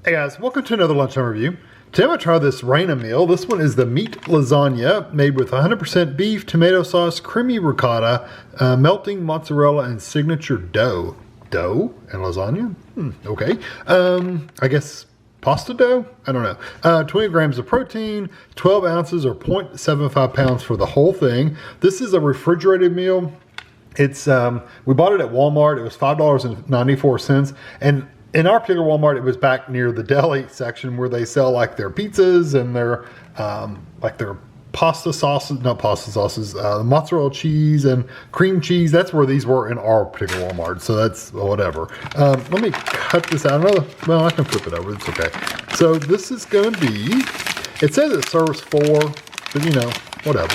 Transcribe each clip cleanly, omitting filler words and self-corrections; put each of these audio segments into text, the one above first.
Hey guys, welcome to another lunchtime review. Today I'm going to try this Rana meal. This one is the meat lasagna made with 100% beef, tomato sauce, creamy ricotta, melting mozzarella, and signature dough. Dough and lasagna? Okay. I guess pasta dough? I don't know. 20 grams of protein, 12 ounces or 0.75 pounds for the whole thing. This is a refrigerated meal. It's we bought it at Walmart. It was $5.94, and in our particular Walmart, it was back near the deli section where they sell like their pizzas and their like their pasta sauces, not pasta sauces, mozzarella cheese and cream cheese. That's where these were in our particular Walmart. So that's whatever. Let me cut this out. Well, I can flip it over. It's okay. So this is going to be, it says it serves 4, but you know, whatever.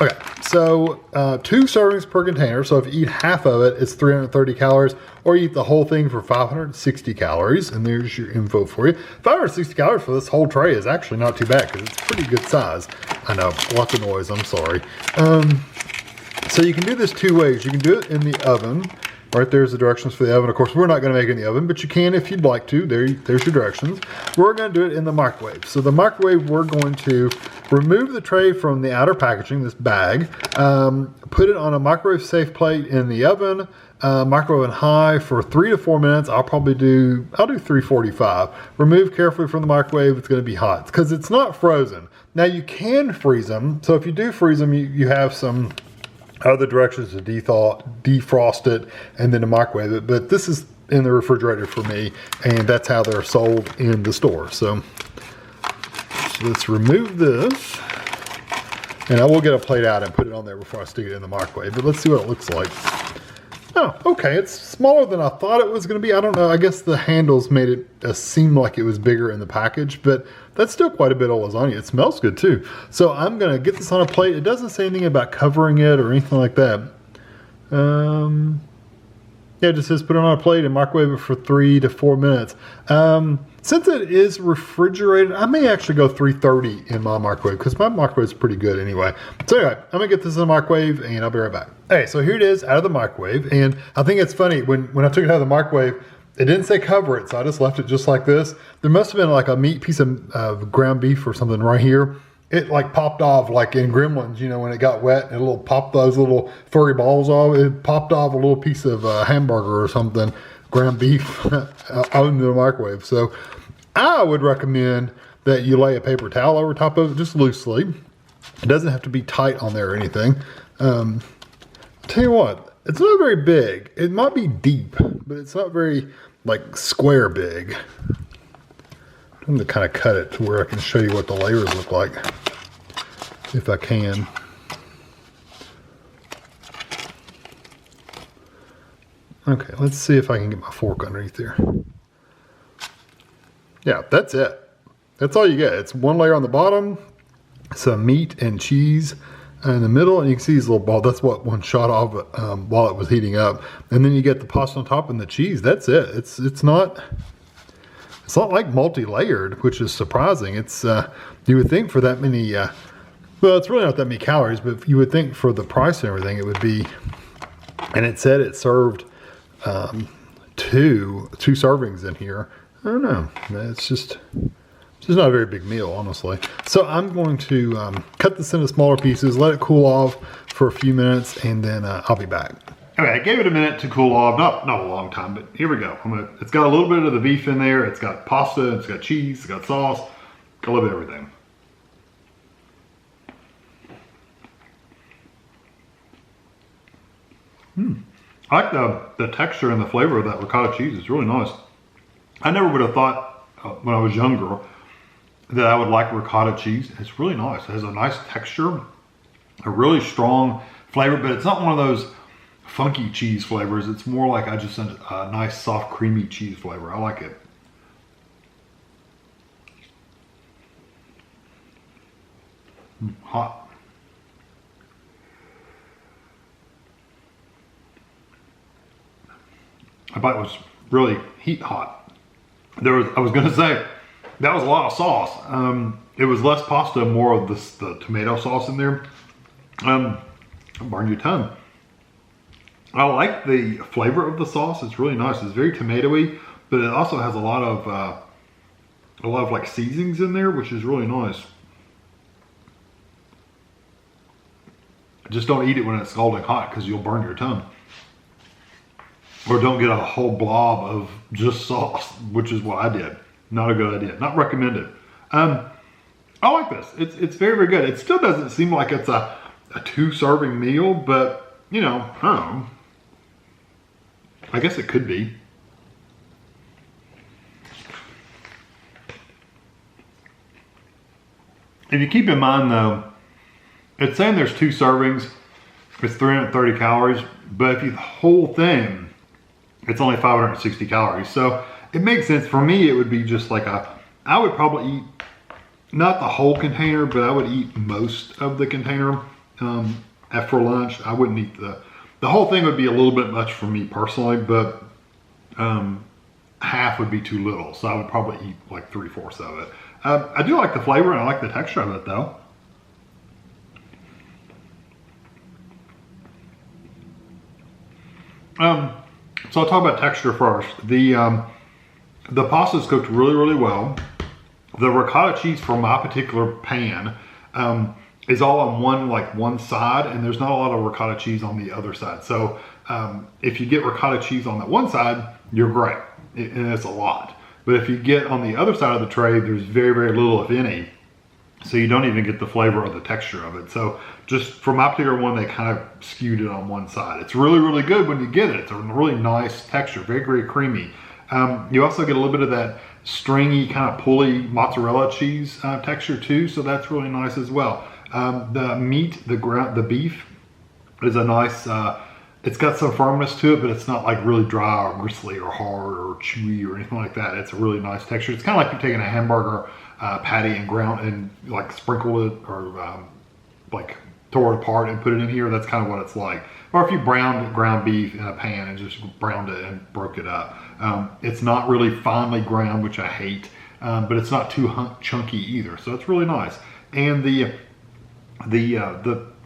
Okay, so 2 servings per container. So if you eat half of it, it's 330 calories, or you eat the whole thing for 560 calories. And there's your info for you. 560 calories for this whole tray is actually not too bad because it's pretty good size. I know, lots of noise, I'm sorry. So you can do this 2 ways. You can do it in the oven. Right there's the directions for the oven. Of course, we're not going to make it in the oven, but you can if you'd like to. There's your directions. We're going to do it in the microwave. So the microwave, we're going to remove the tray from the outer packaging, this bag, put it on a microwave safe plate in the oven, microwave high for 3 to 4 minutes. I'll do 345. Remove carefully from the microwave. It's going to be hot because it's not frozen. Now you can freeze them. So if you do freeze them, you have some other directions to defrost it and then to microwave it, but this is in the refrigerator for me, and that's how they're sold in the store. So let's remove this, and I will get a plate out and put it on there before I stick it in the microwave, but let's see what it looks like. Oh, okay, it's smaller than I thought it was going to be. I don't know, I guess the handles made it seem like it was bigger in the package, but that's still quite a bit of lasagna. It smells good too. So I'm going to get this on a plate. It doesn't say anything about covering it or anything like that. Yeah, it just says put it on a plate and microwave it for 3 to 4 minutes. Since it is refrigerated, I may actually go 330 in my microwave because my microwave is pretty good anyway. So anyway, I'm gonna get this in the microwave and I'll be right back. Okay, so here it is out of the microwave, and I think it's funny when I took it out of the microwave, it didn't say cover it, so I just left it just like this. There must have been like a piece of ground beef or something right here. It like popped off like in Gremlins, you know, when it got wet and it popped those little furry balls off. It popped off a little piece of hamburger or something, ground beef out into the microwave. So I would recommend that you lay a paper towel over top of it just loosely. It doesn't have to be tight on there or anything. I'll tell you what, it's not very big. It might be deep, but it's not very like square big. I'm going to kind of cut it to where I can show you what the layers look like, if I can. Okay, let's see if I can get my fork underneath there. Yeah, that's it. That's all you get. It's 1 layer on the bottom, some meat and cheese in the middle, and you can see these little balls. That's what one shot off while it was heating up. And then you get the pasta on top and the cheese. That's it. It's not like multi-layered, which is surprising. It's you would think for that many, well, it's really not that many calories, but you would think for the price and everything, it would be. And it said it served 2 servings in here. I don't know. It's just not a very big meal, honestly. So I'm going to cut this into smaller pieces, let it cool off for a few minutes, and then I'll be back. Okay, I gave it a minute to cool off. Not a long time, but here we go. It's got a little bit of the beef in there. It's got pasta, it's got cheese, it's got sauce, got a little bit of everything. I like the texture and the flavor of that ricotta cheese. It's really nice. I never would have thought when I was younger that I would like ricotta cheese. It's really nice. It has a nice texture, a really strong flavor, but it's not one of those funky cheese flavors. It's more like a nice soft creamy cheese flavor. I like it. Hot. I thought it was really heat hot. I was going to say that was a lot of sauce. It was less pasta, more of the tomato sauce in there. Burn your tongue. I like the flavor of the sauce. It's really nice. It's very tomatoey, but it also has a lot of like seasonings in there, which is really nice. Just don't eat it when it's scalding hot because you'll burn your tongue. Or don't get a whole blob of just sauce, which is what I did. Not a good idea. Not recommended. I like this. It's very, very good. It still doesn't seem like it's a 2-serving meal, but you know, I don't know. I guess it could be. If you keep in mind though, it's saying there's 2 servings, it's 330 calories, but if you eat the whole thing, it's only 560 calories. So it makes sense. For me, it would be just like I would probably eat, not the whole container, but I would eat most of the container for lunch. I wouldn't eat the whole thing would be a little bit much for me personally, but half would be too little. So I would probably eat like 3/4 of it. I do like the flavor and I like the texture of it though. So I'll talk about texture first. The pasta's cooked really, really well. The ricotta cheese from my particular pan is all on one side, and there's not a lot of ricotta cheese on the other side. So if you get ricotta cheese on that one side, you're great, and it's a lot. But if you get on the other side of the tray, there's very, very little, if any. So you don't even get the flavor or the texture of it. So just for my particular one, they kind of skewed it on one side. It's really, really good when you get it. It's a really nice texture, very, very creamy. You also get a little bit of that stringy kind of pulley mozzarella cheese texture too. So that's really nice as well. The meat, the beef is a nice, it's got some firmness to it, but it's not like really dry or bristly or hard or chewy or anything like that. It's a really nice texture. It's kind of like you're taking a hamburger patty and ground and like sprinkled it or like tore it apart and put it in here. That's kind of what it's like. Or if you browned ground beef in a pan and just browned it and broke it up. It's not really finely ground, which I hate, but it's not too chunky either. So it's really nice. And the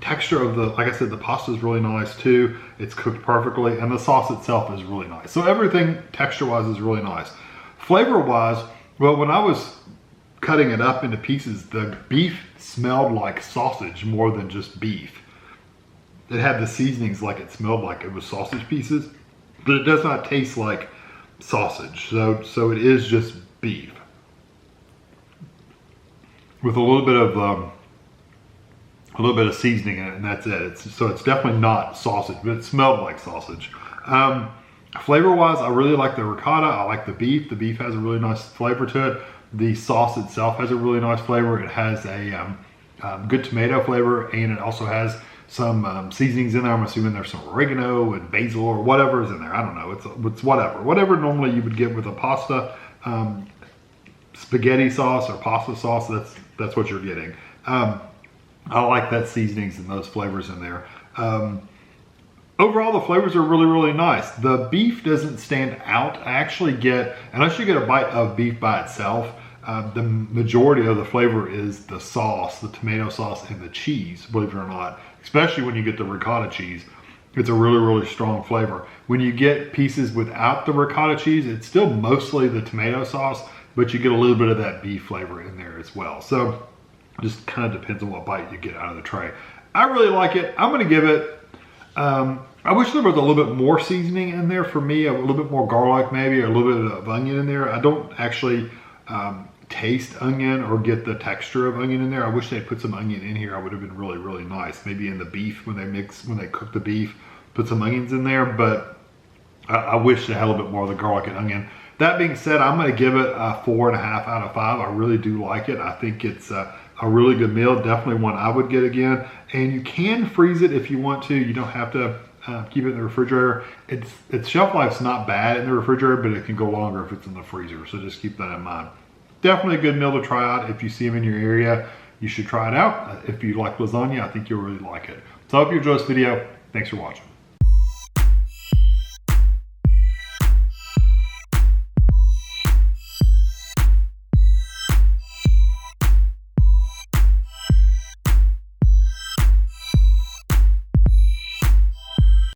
texture of like I said, the pasta is really nice too. It's cooked perfectly, and the sauce itself is really nice. So everything texture-wise is really nice. Flavor-wise, well, when I was cutting it up into pieces, the beef smelled like sausage more than just beef. It had the seasonings like it smelled like it was sausage pieces, but it does not taste like sausage. So it is just beef with a little bit of seasoning in it, and that's it. So it's definitely not sausage, but it smelled like sausage. Flavor-wise, I really like the ricotta. I like the beef. The beef has a really nice flavor to it. The sauce itself has a really nice flavor. It has a good tomato flavor, and it also has some seasonings in there. I'm assuming there's some oregano and basil or whatever is in there. I don't know. It's whatever normally you would get with a pasta spaghetti sauce or pasta sauce. That's what you're getting. I like that seasonings and those flavors in there. Overall, the flavors are really, really nice. The beef doesn't stand out. I actually get, unless you get a bite of beef by itself, the majority of the flavor is the sauce, the tomato sauce, and the cheese, believe it or not. Especially when you get the ricotta cheese. It's a really, really strong flavor. When you get pieces without the ricotta cheese, it's still mostly the tomato sauce, but you get a little bit of that beef flavor in there as well. So just kind of depends on what bite you get out of the tray. I really like it. I'm going to give it, I wish there was a little bit more seasoning in there for me, a little bit more garlic maybe, or a little bit of onion in there. I don't actually taste onion or get the texture of onion in there. I wish they'd put some onion in here. I would have been really, really nice. Maybe in the beef when they cook the beef, put some onions in there, but I wish they had a little bit more of the garlic and onion. That being said, I'm going to give it a 4.5 out of 5. I really do like it. I think it's a really good meal. Definitely one I would get again. And you can freeze it if you want to. You don't have to keep it in the refrigerator. Its shelf life's not bad in the refrigerator, but it can go longer if it's in the freezer. So just keep that in mind. Definitely a good meal to try out. If you see them in your area, you should try it out. If you like lasagna, I think you'll really like it. So I hope you enjoyed this video. Thanks for watching.